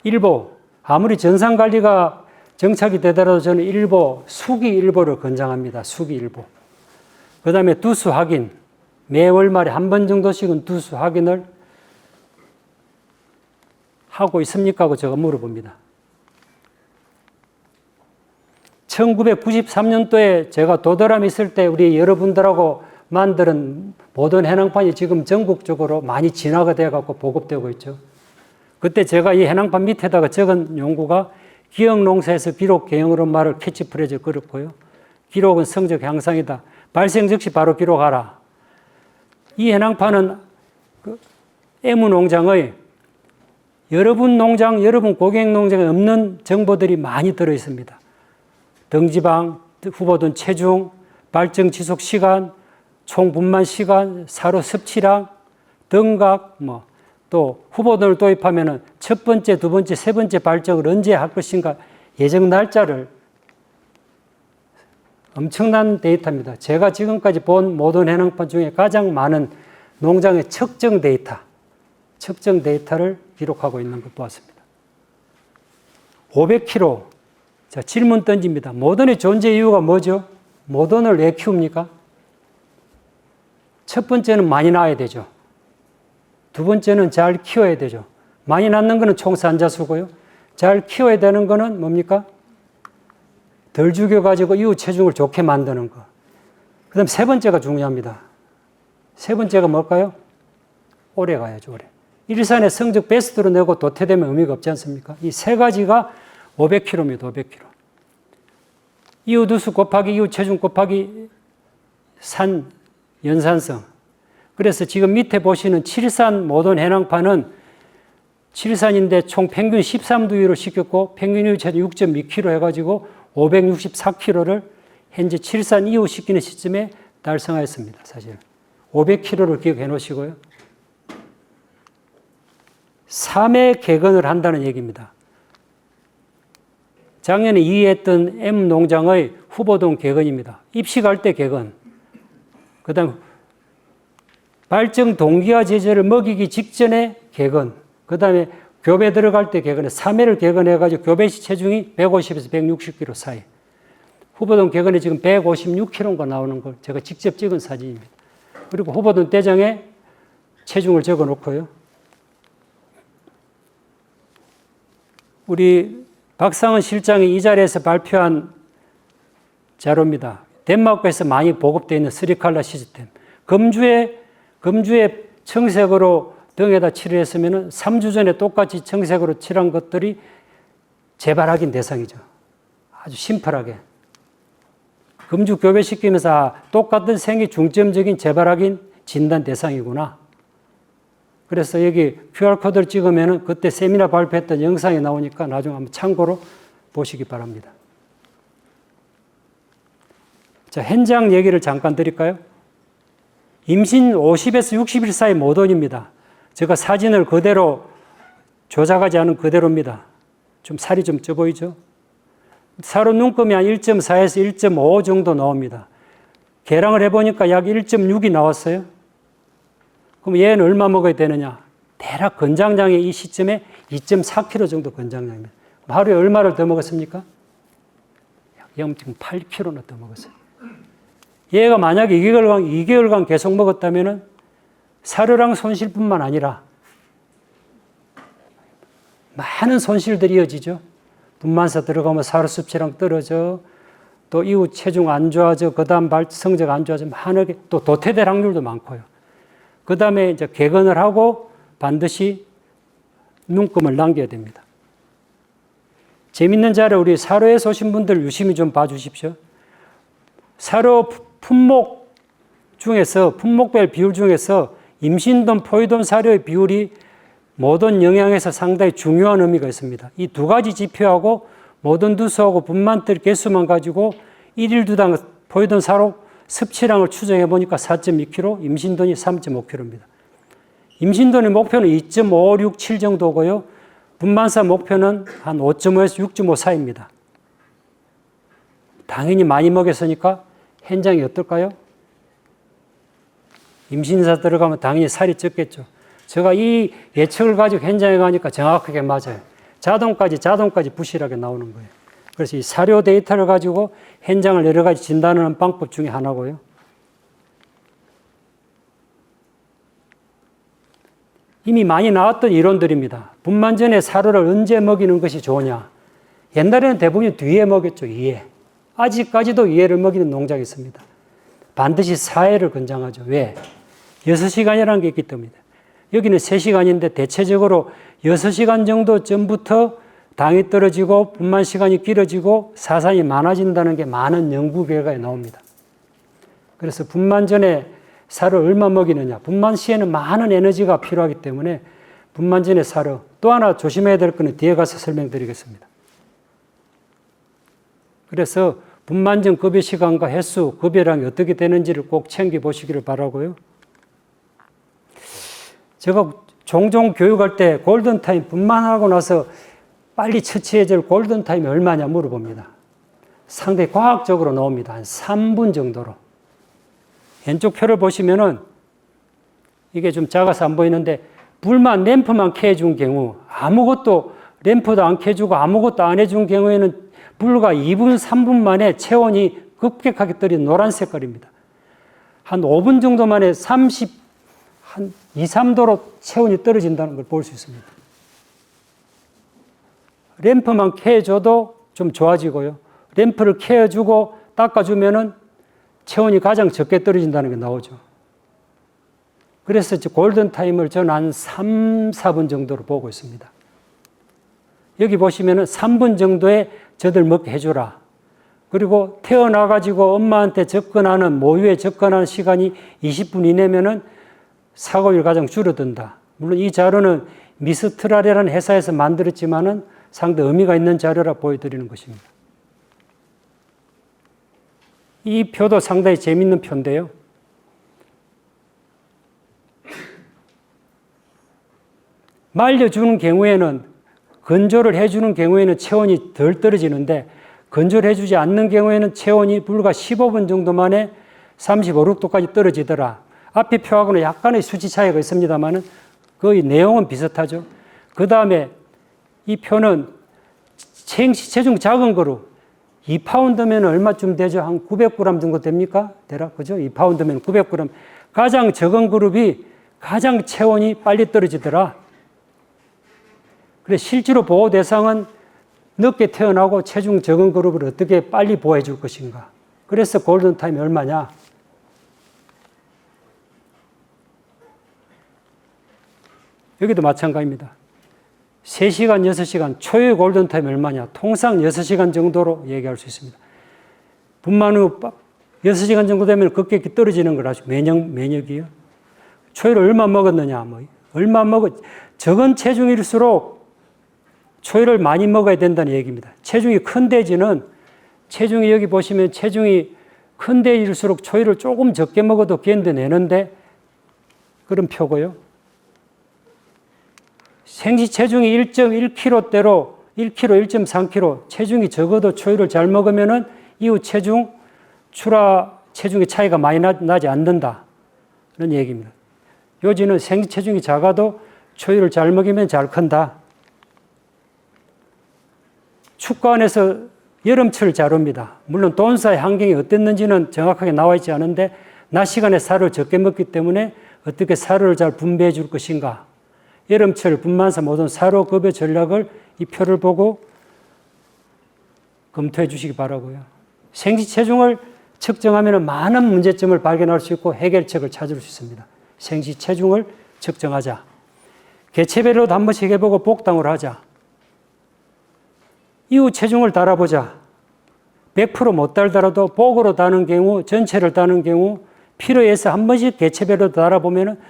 A: 일보. 아무리 전산관리가 정착이 되더라도 저는 수기 일보를 권장합니다. 수기 일보. 그 다음에 두수 확인. 매월 말에 한 번 정도씩은 두수 확인을 하고 있습니까? 하고 제가 물어봅니다. 1993년도에 제가 도드람에 있을 때 우리 여러분들하고 만드는 모든 해낭판이 지금 전국적으로 많이 진화가 되어갖고 보급되고 있죠. 그때 제가 이 해낭판 밑에다가 적은 용구가 기억농사에서 기록 개형으로 말을 캐치프레이즈 걸었고요. 기록은 성적 향상이다. 발생 즉시 바로 기록하라. 이 해낭판은 M농장의 여러분 농장, 여러분 고객 농장에 없는 정보들이 많이 들어 있습니다. 등지방, 후보돈 체중, 발정 지속 시간, 총 분만 시간, 사료 섭취량, 등각, 또 후보돈을 도입하면은 첫 번째, 두 번째, 세 번째 발정을 언제 할 것인가 예정 날짜를 엄청난 데이터입니다. 제가 지금까지 본 모든 해낭판 중에 가장 많은 농장의 측정 데이터를 기록하고 있는 것 보았습니다. 500kg. 자, 질문 던집니다. 모던의 존재 이유가 뭐죠? 모던을 왜 키웁니까? 첫 번째는 많이 낳아야 되죠. 두 번째는 잘 키워야 되죠. 많이 낳는 거는 총산자수고요. 잘 키워야 되는 거는 뭡니까? 덜 죽여가지고 이후 체중을 좋게 만드는 거. 그 다음 세 번째가 중요합니다. 세 번째가 뭘까요? 오래 가야죠, 오래. 일산의 성적 베스트로 내고 도태되면 의미가 없지 않습니까? 이 세 가지가 500kg입니다, 500kg. 이후 두수 곱하기 이후 체중 곱하기 연산성. 그래서 지금 밑에 보시는 7산 모든 해낭판은 7산인데 총 평균 13두유로 시켰고 평균 이후 체중 6.2kg 해가지고 564kg를 현재 7산 이후 시키는 시점에 달성하였습니다. 사실 500kg를 기억해 놓으시고요. 3회 개근을 한다는 얘기입니다. 작년에 2위 했던 M농장의 후보동 개근입니다. 입식할 때 개근. 그 다음 발정 동기화 제재를 먹이기 직전에 개근. 그 다음에 교배 들어갈 때 개근해 3회를 개근해가지고 교배 시 체중이 150에서 160kg 사이. 후보동 개근에 지금 156kg가 나오는 걸 제가 직접 찍은 사진입니다. 그리고 후보동 대장에 체중을 적어 놓고요. 우리 박상은 실장이 이 자리에서 발표한 자료입니다. 덴마크에서 많이 보급되어 있는 3컬러 시스템. 금주에 청색으로 등에다 칠을 했으면 3주 전에 똑같이 청색으로 칠한 것들이 재발 확인 대상이죠. 아주 심플하게. 금주 교배시키면서 똑같은 생이 중점적인 재발 확인 진단 대상이구나. 그래서 여기 QR코드를 찍으면 그때 세미나 발표했던 영상이 나오니까 나중에 한번 참고로 보시기 바랍니다. 자, 현장 얘기를 잠깐 드릴까요? 임신 50에서 60일 사이 모던입니다. 제가 사진을 그대로 조작하지 않은 그대로입니다. 좀 살이 좀 쪄 보이죠? 사료 눈금이 한 1.4에서 1.5 정도 나옵니다. 계량을 해보니까 약 1.6이 나왔어요. 그럼 얘는 얼마 먹어야 되느냐? 대략 권장량이 이 시점에 2.4kg 정도 권장량입니다. 하루에 얼마를 더 먹었습니까? 약 0.8kg나 더 먹었어요. 얘가 만약에 2개월간 계속 먹었다면 사료량 손실뿐만 아니라 많은 손실들이 이어지죠. 분만사 들어가면 사료 섭취량 떨어져, 또 이후 체중 안 좋아져, 그 다음 성적 안 좋아져, 많게 또 도태될 확률도 많고요. 그 다음에 이제 개근을 하고 반드시 눈금을 남겨야 됩니다. 재밌는 자료 우리 사료에서 오신 분들 유심히 좀 봐주십시오. 사료 품목 중에서 품목별 비율 중에서 임신돈, 포유돈 사료의 비율이 모든 영양에서 상당히 중요한 의미가 있습니다. 이 두 가지 지표하고 모든 두수하고 분만들 개수만 가지고 1일 두당 포유돈 사료 섭취량을 추정해 보니까 4.2kg, 임신돈이 3.5kg입니다. 임신도의 목표는 2.567 정도고요. 분만사 목표는 한 5.5에서 6.5 사이입니다. 당연히 많이 먹였으니까 현장이 어떨까요? 임신사 들어가면 당연히 살이 쪘겠죠. 제가 이 예측을 가지고 현장에 가니까 정확하게 맞아요. 자동까지 부실하게 나오는 거예요. 그래서 이 사료 데이터를 가지고 현장을 여러 가지 진단하는 방법 중에 하나고요. 이미 많이 나왔던 이론들입니다. 분만 전에 사료를 언제 먹이는 것이 좋으냐. 옛날에는 대부분 뒤에 먹였죠. 2회. 아직까지도 2회를 먹이는 농장이 있습니다. 반드시 4회를 권장하죠. 왜? 6시간이라는 게 있기 때문입니다. 여기는 3시간인데 대체적으로 6시간 정도 전부터 당이 떨어지고 분만 시간이 길어지고 사산이 많아진다는 게 많은 연구 결과에 나옵니다. 그래서 분만 전에 사료 얼마 먹이느냐. 분만 시에는 많은 에너지가 필요하기 때문에 분만 전에 사료. 또 하나 조심해야 될 것은 뒤에 가서 설명드리겠습니다. 그래서 분만 전 급여 시간과 횟수, 급여량이 어떻게 되는지를 꼭 챙겨보시기를 바라고요. 제가 종종 교육할 때 골든타임 분만하고 나서 빨리 처치해야 될 골든타임이 얼마냐 물어봅니다. 상당히 과학적으로 나옵니다. 한 3분 정도로. 왼쪽 표를 보시면은 이게 좀 작아서 안 보이는데 불만, 램프만 켜준 경우 아무것도 램프도 안 켜주고 아무것도 안 해준 경우에는 불과 2분, 3분 만에 체온이 급격하게 떨어진 노란 색깔입니다. 한 5분 정도 만에 한 2, 3도로 체온이 떨어진다는 걸 볼 수 있습니다. 램프만 켜줘도 좀 좋아지고요. 램프를 켜주고 닦아주면은 체온이 가장 적게 떨어진다는 게 나오죠. 그래서 골든타임을 저는 한 3, 4분 정도로 보고 있습니다. 여기 보시면은 3분 정도에 저들 먹게 해주라. 그리고 태어나가지고 엄마한테 접근하는, 모유에 접근하는 시간이 20분 이내면은 사고율 가장 줄어든다. 물론 이 자료는 미스트랄이라는 회사에서 만들었지만은 상당히 의미가 있는 자료라 보여드리는 것입니다. 이 표도 상당히 재미있는 표인데요. 말려주는 경우에는, 건조를 해주는 경우에는 체온이 덜 떨어지는데 건조를 해주지 않는 경우에는 체온이 불과 15분 정도 만에 35, 6도까지 떨어지더라. 앞에 표하고는 약간의 수치 차이가 있습니다만 거의 내용은 비슷하죠. 그 다음에 이 표는 생시 체중 작은 거로 2파운드면 얼마쯤 되죠? 한 900g 정도 됩니까? 대략, 그죠? 2파운드면 900g. 가장 적은 그룹이 가장 체온이 빨리 떨어지더라. 그래, 실제로 보호 대상은 늦게 태어나고 체중 적은 그룹을 어떻게 빨리 보호해 줄 것인가. 그래서 골든타임이 얼마냐? 여기도 마찬가지입니다. 3시간, 6시간, 초유의 골든타임이 얼마냐? 통상 6시간 정도로 얘기할 수 있습니다. 분만 후 6시간 정도 되면 급격히 떨어지는 걸 아시죠? 면역이요. 초유를 얼마 먹었느냐? 얼마 적은 체중일수록 초유를 많이 먹어야 된다는 얘기입니다. 체중이 큰 돼지는 체중이 여기 보시면 체중이 큰 돼지일수록 초유를 조금 적게 먹어도 견뎌내는데 그런 표고요. 생시 체중이 1.1kg대로 1kg, 1.3kg 체중이 적어도 초유를 잘 먹으면은 이후 출하 체중의 차이가 많이 나지 않는다. 그런 얘기입니다. 요지는 생시 체중이 작아도 초유를 잘 먹이면 잘 큰다. 축구안에서 여름철 자료입니다. 물론 돈사의 환경이 어땠는지는 정확하게 나와 있지 않은데 낮 시간에 사료를 적게 먹기 때문에 어떻게 사료를 잘 분배해 줄 것인가. 여름철 분만사 모든 사료 급여 전략을 이 표를 보고 검토해 주시기 바라고요. 생시 체중을 측정하면 많은 문제점을 발견할 수 있고 해결책을 찾을 수 있습니다. 생시 체중을 측정하자. 개체별로도 한 번씩 해보고 복당을 하자. 이후 체중을 달아보자. 100% 못 달더라도 복으로 다는 경우, 전체를 다는 경우 필요해서 한 번씩 개체별로 달아보면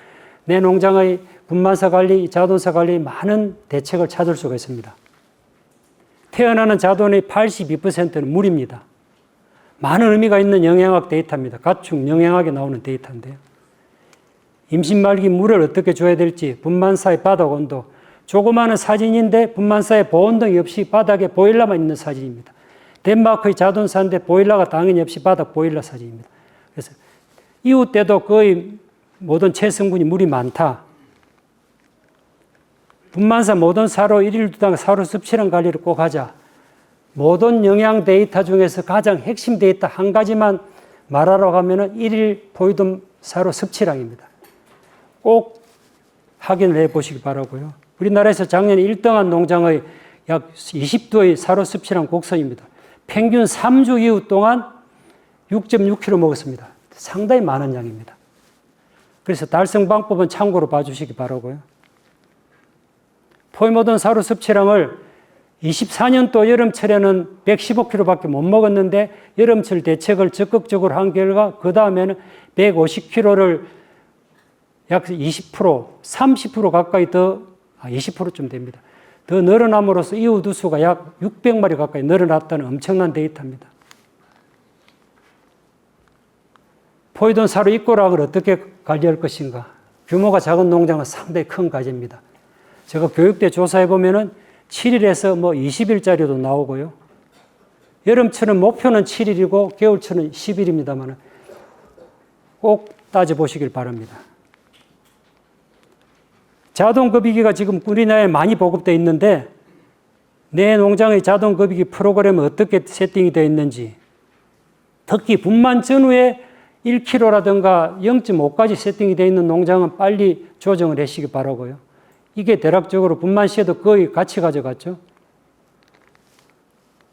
A: 내 농장의 분만사 관리, 자돈사 관리에 많은 대책을 찾을 수가 있습니다. 태어나는 자돈의 82%는 물입니다. 많은 의미가 있는 영양학 데이터입니다. 가축 영양학에 나오는 데이터인데요. 임신 말기 물을 어떻게 줘야 될지, 분만사의 바닥 온도, 조그마한 사진인데 분만사에 보온등이 없이 바닥에 보일러만 있는 사진입니다. 덴마크의 자동차인데 보일러가 당연히 없이 바닥 보일러 사진입니다. 그래서 이후 때도 거의 모든 체성분이 물이 많다. 분만사 모든 사료 1일2당 사료 섭취량 관리를 꼭 하자. 모든 영양 데이터 중에서 가장 핵심 데이터 한 가지만 말하라고 하면은 1일 포유든 사료 섭취량입니다. 꼭 확인을 해 보시기 바라고요. 우리나라에서 작년에 1등한 농장의 약 20도의 사료 섭취량 곡선입니다. 평균 3주 이후 동안 6.6kg 먹었습니다. 상당히 많은 양입니다. 그래서 달성 방법은 참고로 봐주시기 바라고요. 포유모든 사료 섭취량을 24년도 여름철에는 115kg밖에 못 먹었는데 여름철 대책을 적극적으로 한 결과 그 다음에는 150kg를 약 20%, 30% 가까이 더, 20%쯤 됩니다. 더 늘어남으로써 이후 두수가 약 600마리 가까이 늘어났다는 엄청난 데이터입니다. 포유든 사료 입고락을 어떻게 관리할 것인가? 규모가 작은 농장은 상당히 큰 과제입니다. 제가 교육대 조사해보면은 7일에서 20일짜리도 나오고요. 여름철은 목표는 7일이고 겨울철은 10일입니다만 꼭 따져보시길 바랍니다. 자동급이기가 지금 우리나라에 많이 보급되어 있는데 내 농장의 자동급이기 프로그램은 어떻게 세팅이 되어 있는지, 특히 분만 전후에 1kg라든가 0.5까지 세팅이 되어 있는 농장은 빨리 조정을 하시기 바라고요. 이게 대략적으로 분만 시에도 거의 같이 가져갔죠.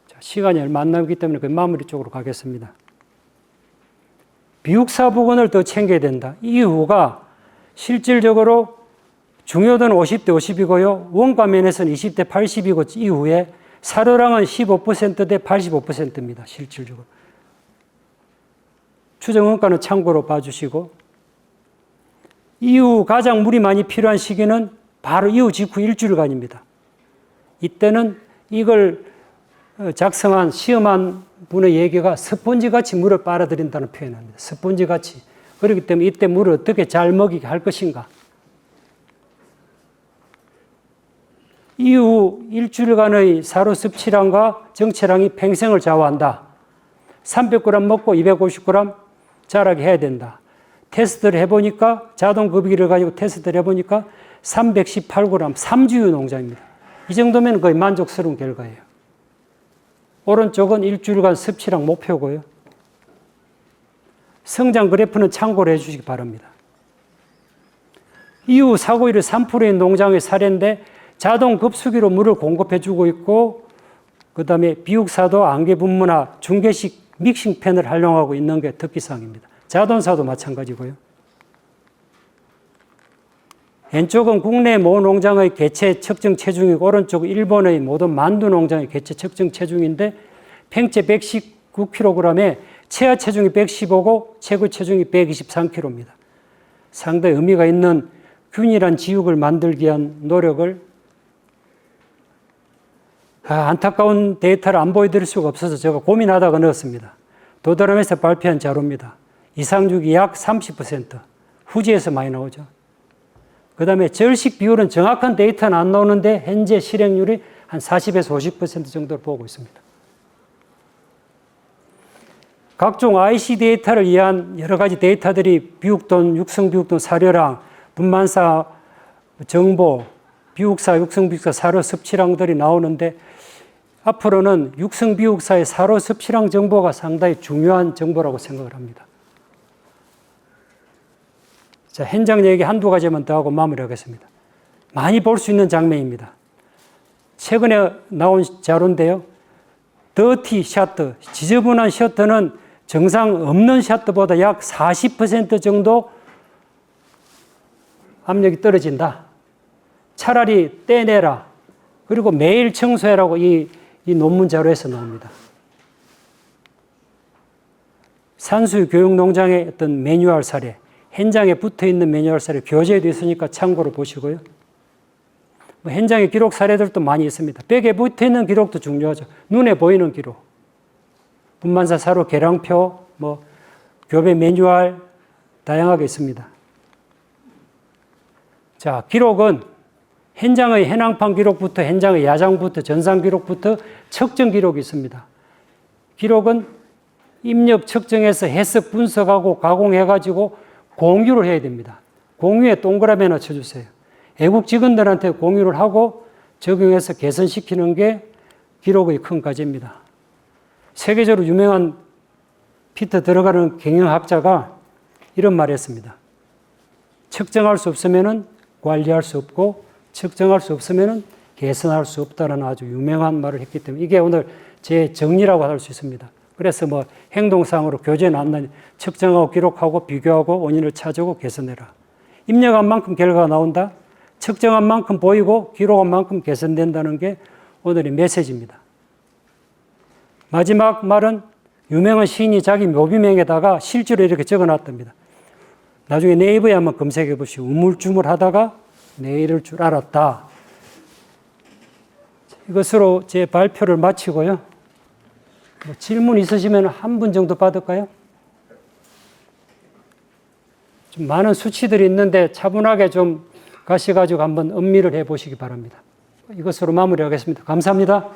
A: 자, 시간이 얼마 안 남기 때문에 그 마무리 쪽으로 가겠습니다. 비육사 부근을 더 챙겨야 된다. 이유가 실질적으로 중요도는 50대 50이고요. 원가 면에서는 20대 80이고 이후에 사료량은 15%대 85%입니다. 실질적으로. 추정 원가는 참고로 봐주시고, 이후 가장 물이 많이 필요한 시기는 바로 이후 직후 일주일간입니다. 이때는 이걸 작성한 시험한 분의 얘기가 스펀지같이 물을 빨아들인다는 표현을 합니다. 스펀지같이. 그렇기 때문에 이때 물을 어떻게 잘 먹이게 할 것인가. 이후 일주일간의 사료 섭취량과 정체량이 평생을 좌우한다. 300g 먹고 250g 자라게 해야 된다. 테스트를 해보니까 자동급이기를 가지고 테스트를 해보니까 318g 3주유 농장입니다. 이 정도면 거의 만족스러운 결과예요. 오른쪽은 일주일간 섭취량 목표고요. 성장 그래프는 참고를 해주시기 바랍니다. 이후 사고율이 3%인 농장의 사례인데 자동급수기로 물을 공급해주고 있고, 그 다음에 비육사도 안개분무나 중계식 믹싱팬을 활용하고 있는 게 특기사항입니다. 자동사도 마찬가지고요. 왼쪽은 국내 모 농장의 개체 측정 체중이고 오른쪽은 일본의 모든 만두 농장의 개체 측정 체중인데 평체 119kg에 최하 체중이 115고 최고 체중이 123kg입니다. 상당히 의미가 있는 균일한 지육을 만들기 위한 노력을 안타까운 데이터를 안 보여드릴 수가 없어서 제가 고민하다가 넣었습니다. 도드람에서 발표한 자료입니다. 이상육이 약 30%, 후지에서 많이 나오죠. 그 다음에 절식 비율은 정확한 데이터는 안 나오는데 현재 실행률이 한 40에서 50% 정도를 보고 있습니다. 각종 IC 데이터를 위한 여러 가지 데이터들이 비육돈, 육성비육돈 사료량, 분만사 정보, 비육사, 육성비육사 사료 섭취량들이 나오는데 앞으로는 육성비육사의 사료 섭취량 정보가 상당히 중요한 정보라고 생각을 합니다. 자, 현장 얘기 한두 가지만 더 하고 마무리하겠습니다. 많이 볼 수 있는 장면입니다. 최근에 나온 자료인데요. 더티 셔터, 지저분한 셔터는 정상 없는 셔터보다 약 40% 정도 압력이 떨어진다. 차라리 떼내라. 그리고 매일 청소해라고 이 논문 자료에서 나옵니다. 산수유 교육농장의 어떤 매뉴얼 사례, 현장에 붙어있는 매뉴얼 사례, 교재에도 있으니까 참고로 보시고요. 현장의 기록 사례들도 많이 있습니다. 벽에 붙어있는 기록도 중요하죠. 눈에 보이는 기록. 분만사 사료 계량표, 교배 매뉴얼 다양하게 있습니다. 자, 기록은 현장의 현황판 기록부터 현장의 야장부터 전산 기록부터 측정 기록이 있습니다. 기록은 입력 측정해서 해석 분석하고 가공해가지고 공유를 해야 됩니다. 공유에 동그라미 하나 쳐주세요. 외국 직원들한테 공유를 하고 적용해서 개선시키는 게 기록의 큰 과제입니다. 세계적으로 유명한 피터 들어가는 경영학자가 이런 말을 했습니다. 측정할 수 없으면 관리할 수 없고 측정할 수 없으면 개선할 수 없다는 아주 유명한 말을 했기 때문에 이게 오늘 제 정리라고 할 수 있습니다. 그래서 뭐 행동상으로 교재 나왔는 측정하고 기록하고 비교하고 원인을 찾고 개선해라. 입력한 만큼 결과가 나온다. 측정한 만큼 보이고 기록한 만큼 개선된다는 게 오늘의 메시지입니다. 마지막 말은 유명한 시인이 자기 묘비명에다가 실제로 이렇게 적어놨답니다. 나중에 네이버에 한번 검색해 보시고 우물쭈물하다가 내일을 줄 알았다. 이것으로 제 발표를 마치고요. 뭐 질문 있으시면 한 분 정도 받을까요? 좀 많은 수치들이 있는데 차분하게 좀 가셔가지고 한번 음미를 해보시기 바랍니다. 이것으로 마무리하겠습니다. 감사합니다.